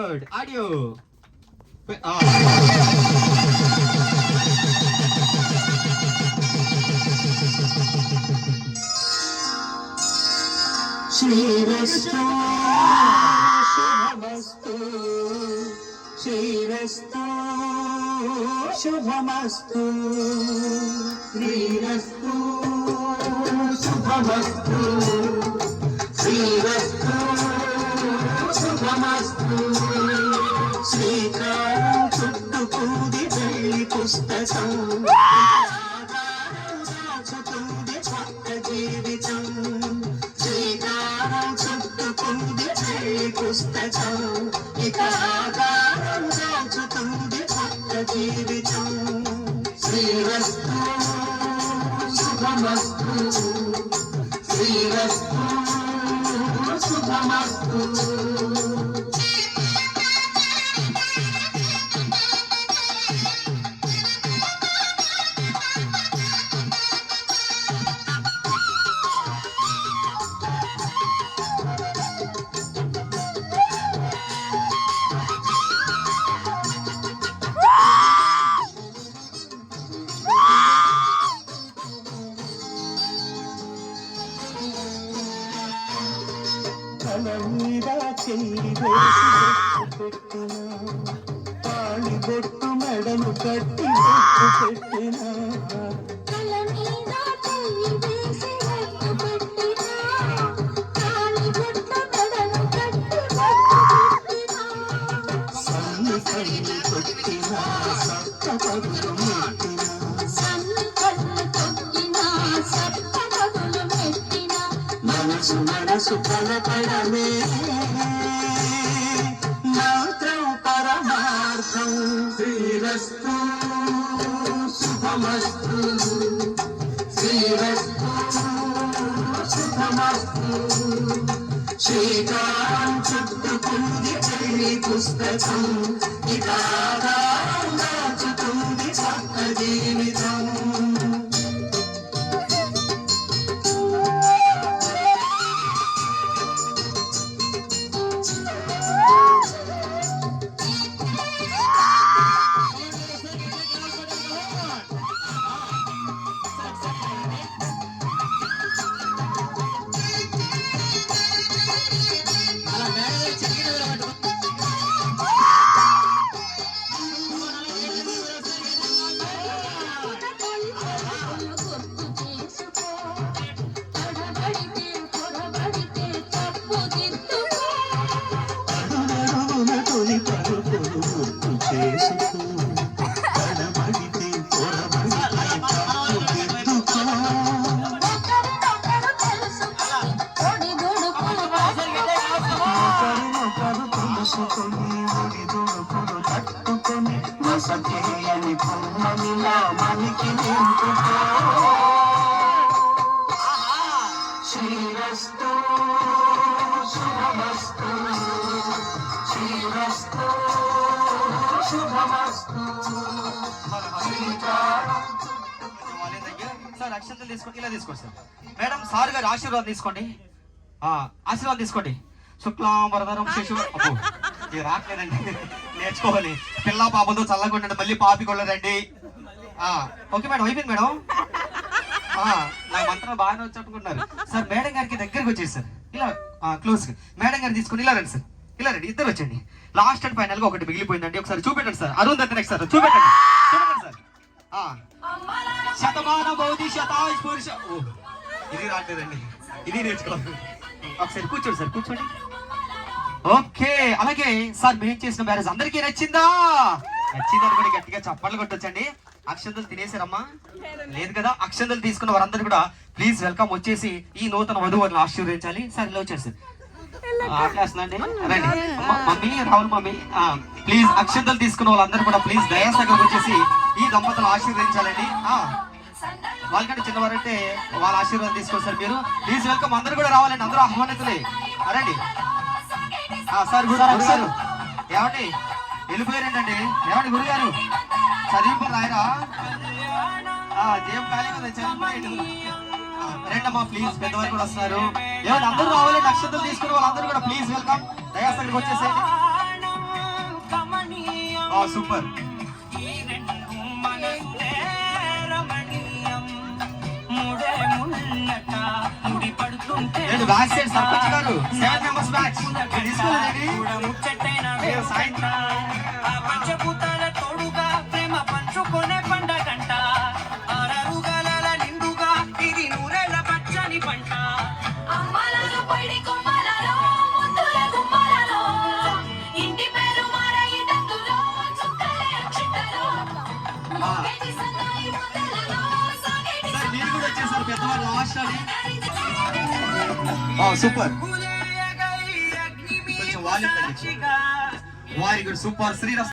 Audio శ్రీరస్తు శుభమస్తు శ్రీరస్తు శుభమస్తు శ్రీరస్తు శుభమస్తు శ్రీరస్తు శుభమస్తు శ్రీకారం చుట్టుకుంది వెళ్ళి పుస్తకం దాచుతుంది కొత్త జీవితం శ్రీకారం చుట్టుకుంది వెళ్ళి పుస్తకం ఇక ఆకారం దాచుతుంది కొత్త జీవితం శ్రీరస్తు శుభమస్తు శ్రీరస్తు శుభమస్తు తాళిబొట్టు మెడలు కట్టి పెట్టిన సన్ని కళ్ళు కొట్టిన సప్త పదులు మెట్టిన మనసు మనసు కలపడమే మంత్రం పరమార్థం శ్రీరస్తు శుభమస్తు శ్రీరస్తు శుభమస్తు శ్రీకారం చుట్టుకుంది చెల్లి పుస్తకం ఇక ఆధారం దాచుతుంది కొత్త జీవితం వసతేయని పున్నమిలా మనకి నింపుకో శ్రీరస్తు శుభమస్తు శ్రీరస్తు శుభమస్తు సార్ అక్షంతలు తీసుకోండి ఇలా తీసుకోండి సార్ మేడం సార్ గారు ఆశీర్వాదం తీసుకోండి ఆశీర్వాదం తీసుకోండి శుక్లాంబరధరం శిశువు ఇది రాట్లేదండి నేర్చుకోవాలి పిల్ల పాపతో చల్లగా ఉండండి మళ్ళీ పాపి కొల్లరండి ఓకే మేడం అయిపోయింది మేడం నా మంత్రాలు బాగానే వచ్చేట్టుకున్నారు సార్ మేడం గారికి దగ్గరికి వచ్చేసి సార్ ఇలా క్లోజ్ మేడం గారు తీసుకుని ఇలా రండి సార్ ఇలా రండి ఇద్దరు వచ్చండి లాస్ట్ అండ్ ఫైనల్ గా ఒకటి మిగిలిపోయిందండి ఒకసారి చూపెట్టండి సార్ అరుంధతి నెక్స్ట్ సార్ చూపెట్టండి సార్ శతమాన భవతి శతాయుష్ పురుష ఇది రాట్లేదండి ఇది నేర్చుకోవాలి ఒకసారి కూర్చోండి సార్ కూర్చోండి ఓకే అలాగే సార్ మేము చేసిన మ్యారేజ్ అందరికీ నచ్చిందా నచ్చిందని కూడా గట్టిగా చప్పట్లు కొట్టొచ్చండి అక్షంతలు తినేసారమ్మా లేదు కదా అక్షంతలు తీసుకున్న వారందరూ కూడా ప్లీజ్ వెల్కమ్ వచ్చేసి ఈ నూతన వధువులను ఆశీర్వదించాలి సార్ ఇలా వచ్చేసి ఆటలేస్తుందండి రండి మమ్మీ రావులు మమ్మీ ప్లీజ్ అక్షంతలు తీసుకున్న వాళ్ళందరూ కూడా ప్లీజ్ దయాసగం వచ్చేసి ఈ దంపతులు ఆశీర్వదించాలండి వాళ్ళకంటే చిన్నవారంటే వాళ్ళ ఆశీర్వాదం తీసుకోండి సార్ మీరు ప్లీజ్ వెల్కమ్ అందరూ కూడా రావాలండి అందరూ ఆహ్వానితులే రండి సార్ గురుగారు ఏమండి వెళ్ళిపోయారంటండి ఏమండి గురుగారు చదివిపోయి రాయరా జేబు ఖాళీ కదా చదివిపోయాడు రండమ్మా ప్లీజ్ పెద్దవారు కూడా వస్తున్నారు ఏమంటే అందరూ రావాలండి అక్షంతలు తీసుకుని వాళ్ళందరూ కూడా ప్లీజ్ వెల్కమ్ దయాసరికి వచ్చేసేయండి సూపర్. ఏంటి బ్యాక్ సైడ్ సర్పంచ్ గారు 7 మెంబర్స్ బ్యాచ్ తీసుకోలేదండి. పంచభూతాల తోడుగా ప్రేమ పంచుకొనే పండగంట ఆరరుగల నిండుగా ఇది నూరేళ్ళ పచ్చని పంట అమ్మలలో పడి కొమ్మలలో ముద్దుల గుమ్మలలో ఇంటి పేరు మారయి తందులో చుక్కలే అక్షింతలో ముగ్గేటి సన్నాయి మొదలలో సాగేటి సార్ మీరు కూడా వచ్చేసారు పెద్దవాళ్ళు లాస్ట్ అని. సూపర్. కొంచెం వాల్యూమ్ తగ్గించు. వెరీ గుడ్ సూపర్ శ్రీరస్తు.